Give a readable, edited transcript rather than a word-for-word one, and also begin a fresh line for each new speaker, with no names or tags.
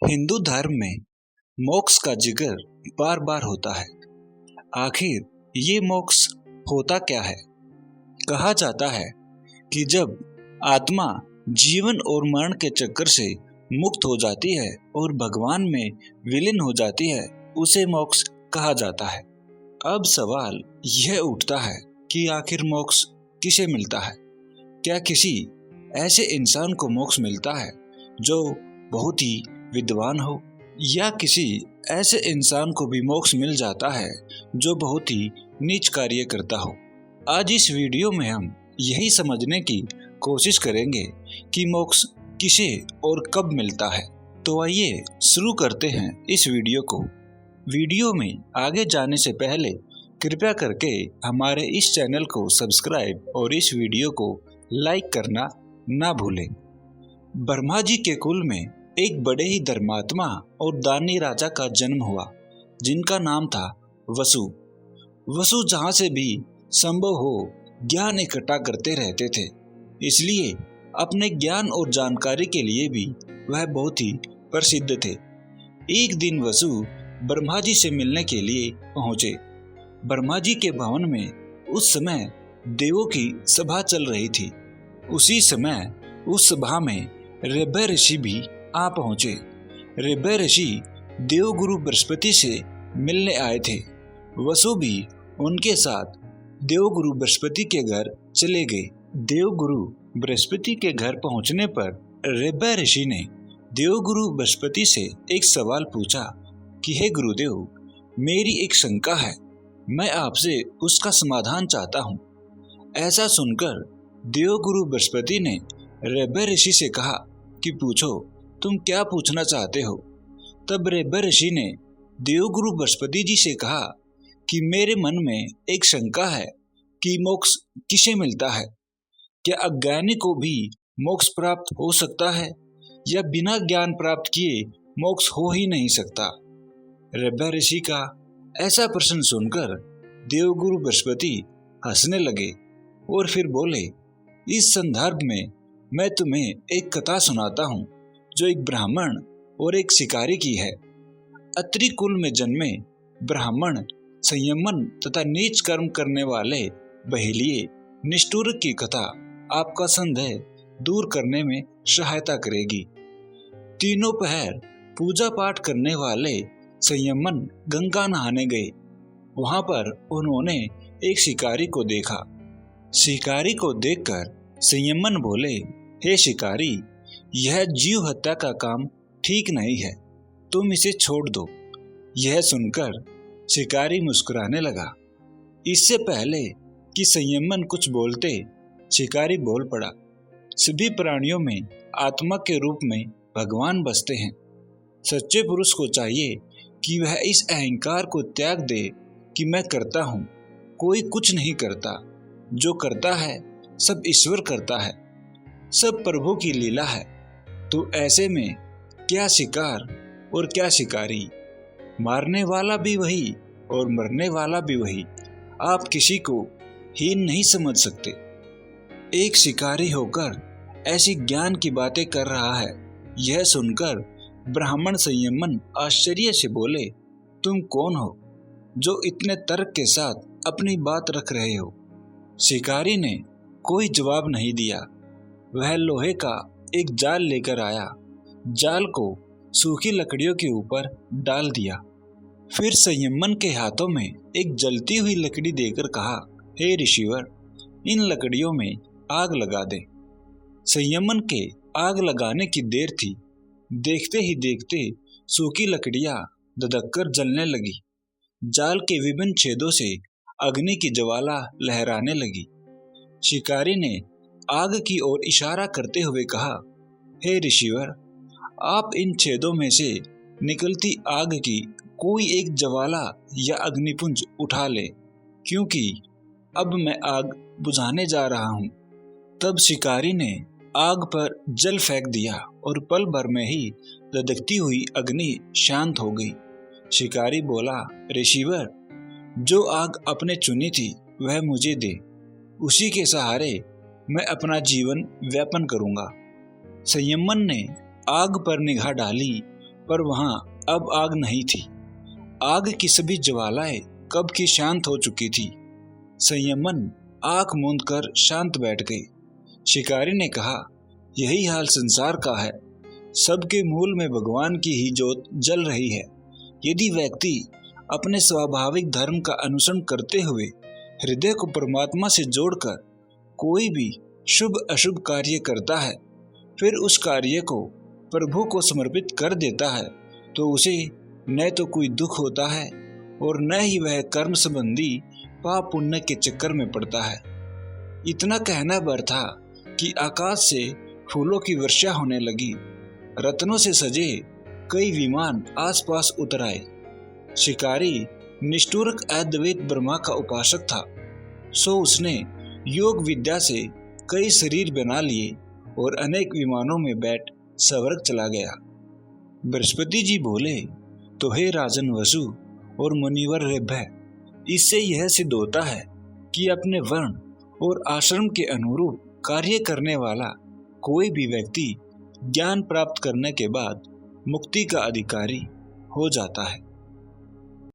हिंदू धर्म में मोक्ष का जिक्र बार बार होता है। आखिर ये मोक्ष होता क्या है? कहा जाता है कि जब आत्मा जीवन और मरण के चक्कर से मुक्त हो जाती है और भगवान में विलीन हो जाती है, उसे मोक्ष कहा जाता है। अब सवाल यह उठता है कि आखिर मोक्ष किसे मिलता है? क्या किसी ऐसे इंसान को मोक्ष मिलता है जो बहुत ही विद्वान हो, या किसी ऐसे इंसान को भी मोक्ष मिल जाता है जो बहुत ही नीच कार्य करता हो? आज इस वीडियो में हम यही समझने की कोशिश करेंगे कि मोक्ष किसे और कब मिलता है। तो आइए शुरू करते हैं इस वीडियो को। वीडियो में आगे जाने से पहले कृपया करके हमारे इस चैनल को सब्सक्राइब और इस वीडियो को लाइक करना ना भूलें। ब्रह्मा जी के कुल में एक बड़े ही धर्मात्मा और दानी राजा का जन्म हुआ, जिनका नाम था वसु। वसु जहाँ से भी संभव हो ज्ञान इकट्ठा करते रहते थे, इसलिए अपने ज्ञान और जानकारी के लिए भी वह बहुत ही प्रसिद्ध थे। एक दिन वसु ब्रह्मा जी से मिलने के लिए पहुंचे। ब्रह्मा जी के भवन में उस समय देवों की सभा चल रही थी। उसी समय उस सभा में ऋभय ऋषि भी आ पहुंचे। ऋभय ऋषि देवगुरु बृहस्पति से मिलने आए थे। वसु भी उनके साथ देवगुरु बृहस्पति के घर चले गए। देवगुरु बृहस्पति के घर पहुंचने पर ऋभय ऋषि ने देवगुरु बृहस्पति से एक सवाल पूछा कि हे गुरुदेव, मेरी एक शंका है, मैं आपसे उसका समाधान चाहता हूँ। ऐसा सुनकर देवगुरु बृहस्पति ने ऋभय ऋषि से कहा कि पूछो, तुम क्या पूछना चाहते हो? तब ऋभय ऋषि ने देवगुरु बृहस्पति जी से कहा कि मेरे मन में एक शंका है कि मोक्ष किसे मिलता है। क्या अज्ञानी को भी मोक्ष प्राप्त हो सकता है, या बिना ज्ञान प्राप्त किए मोक्ष हो ही नहीं सकता? ऋभय ऋषि का ऐसा प्रश्न सुनकर देवगुरु बृहस्पति हंसने लगे और फिर बोले, इस संदर्भ में मैं तुम्हें एक कथा सुनाता हूँ जो एक ब्राह्मण और एक शिकारी की है। अत्रि कुल में जन्मे ब्राह्मण संयमन तथा नीच कर्म करने वाले बहेलिये निष्ठुर की कथा आपका संदेह दूर करने में सहायता करेगी। तीनों पहर पूजा पाठ करने वाले संयमन गंगा नहाने गए। वहां पर उन्होंने एक शिकारी को देखा। शिकारी को देखकर संयमन बोले, हे शिकारी, यह जीव हत्या का काम ठीक नहीं है, तुम इसे छोड़ दो। यह सुनकर शिकारी मुस्कुराने लगा। इससे पहले कि संयमन कुछ बोलते, शिकारी बोल पड़ा, सभी प्राणियों में आत्मा के रूप में भगवान बसते हैं। सच्चे पुरुष को चाहिए कि वह इस अहंकार को त्याग दे कि मैं करता हूँ। कोई कुछ नहीं करता, जो करता है सब ईश्वर करता है, सब प्रभु की लीला है। तो ऐसे में क्या शिकार और क्या शिकारी, मारने वाला भी वही और मरने वाला भी वही। आप किसी को हीन नहीं समझ सकते। एक शिकारी होकर ऐसी ज्ञान की बातें कर रहा है। यह सुनकर ब्राह्मण संयमन आश्चर्य से बोले, तुम कौन हो जो इतने तर्क के साथ अपनी बात रख रहे हो? शिकारी ने कोई जवाब नहीं दिया। वह लोहे का एक जाल लेकर आया, जाल को सूखी लकड़ियों के ऊपर डाल दिया। फिर संयमन के हाथों में एक जलती हुई लकड़ी देकर कहा, हे ऋषिवर, इन लकड़ियों में आग लगा दे। संयमन के आग लगाने की देर थी। देखते ही देखते सूखी लकड़ियां धधककर जलने लगी। जाल के विभिन्न छेदों से अग्नि की ज्वाला लहराने लगी। शिकारी ने आग की ओर इशारा करते हुए कहा, हे ऋषिवर, आप इन छेदों में से निकलती आग की कोई एक ज्वाला या अग्निपुंज उठा ले, क्योंकि अब मैं आग बुझाने जा रहा हूँ। तब शिकारी ने आग पर जल फेंक दिया और पल भर में ही धधकती हुई अग्नि शांत हो गई। शिकारी बोला, ऋषिवर, जो आग आपने चुनी थी वह मुझे दे, उसी के सहारे मैं अपना जीवन व्यापन करूंगा। संयमन ने आग पर निगाह डाली पर वहां अब आग नहीं थी। आग की सभी ज्वालाएं कब की शांत हो चुकी थी। संयमन आंख मूंद कर शांत बैठ गई। शिकारी ने कहा, यही हाल संसार का है। सबके मूल में भगवान की ही ज्योत जल रही है। यदि व्यक्ति अपने स्वाभाविक धर्म का अनुसरण करते हुए हृदय को परमात्मा से जोड़कर कोई भी शुभ अशुभ कार्य करता है, फिर उस कार्य को प्रभु को समर्पित कर देता है, तो उसे न तो कोई दुख होता है और न ही वह कर्म संबंधी पाप पुण्य के चक्कर में पड़ता है। इतना कहना भर था कि आकाश से फूलों की वर्षा होने लगी। रत्नों से सजे कई विमान आसपास उतर आए। शिकारी निष्ठुर अद्वैत ब्रह्मा का उपासक था, सो उसने योग विद्या से कई शरीर बना लिए और अनेक विमानों में बैठ स्वर्ग चला गया। बृहस्पति जी बोले, तो हे राजन वसु और मुनिवर ऋभय, इससे यह सिद्ध होता है कि अपने वर्ण और आश्रम के अनुरूप कार्य करने वाला कोई भी व्यक्ति ज्ञान प्राप्त करने के बाद मुक्ति का अधिकारी हो जाता है।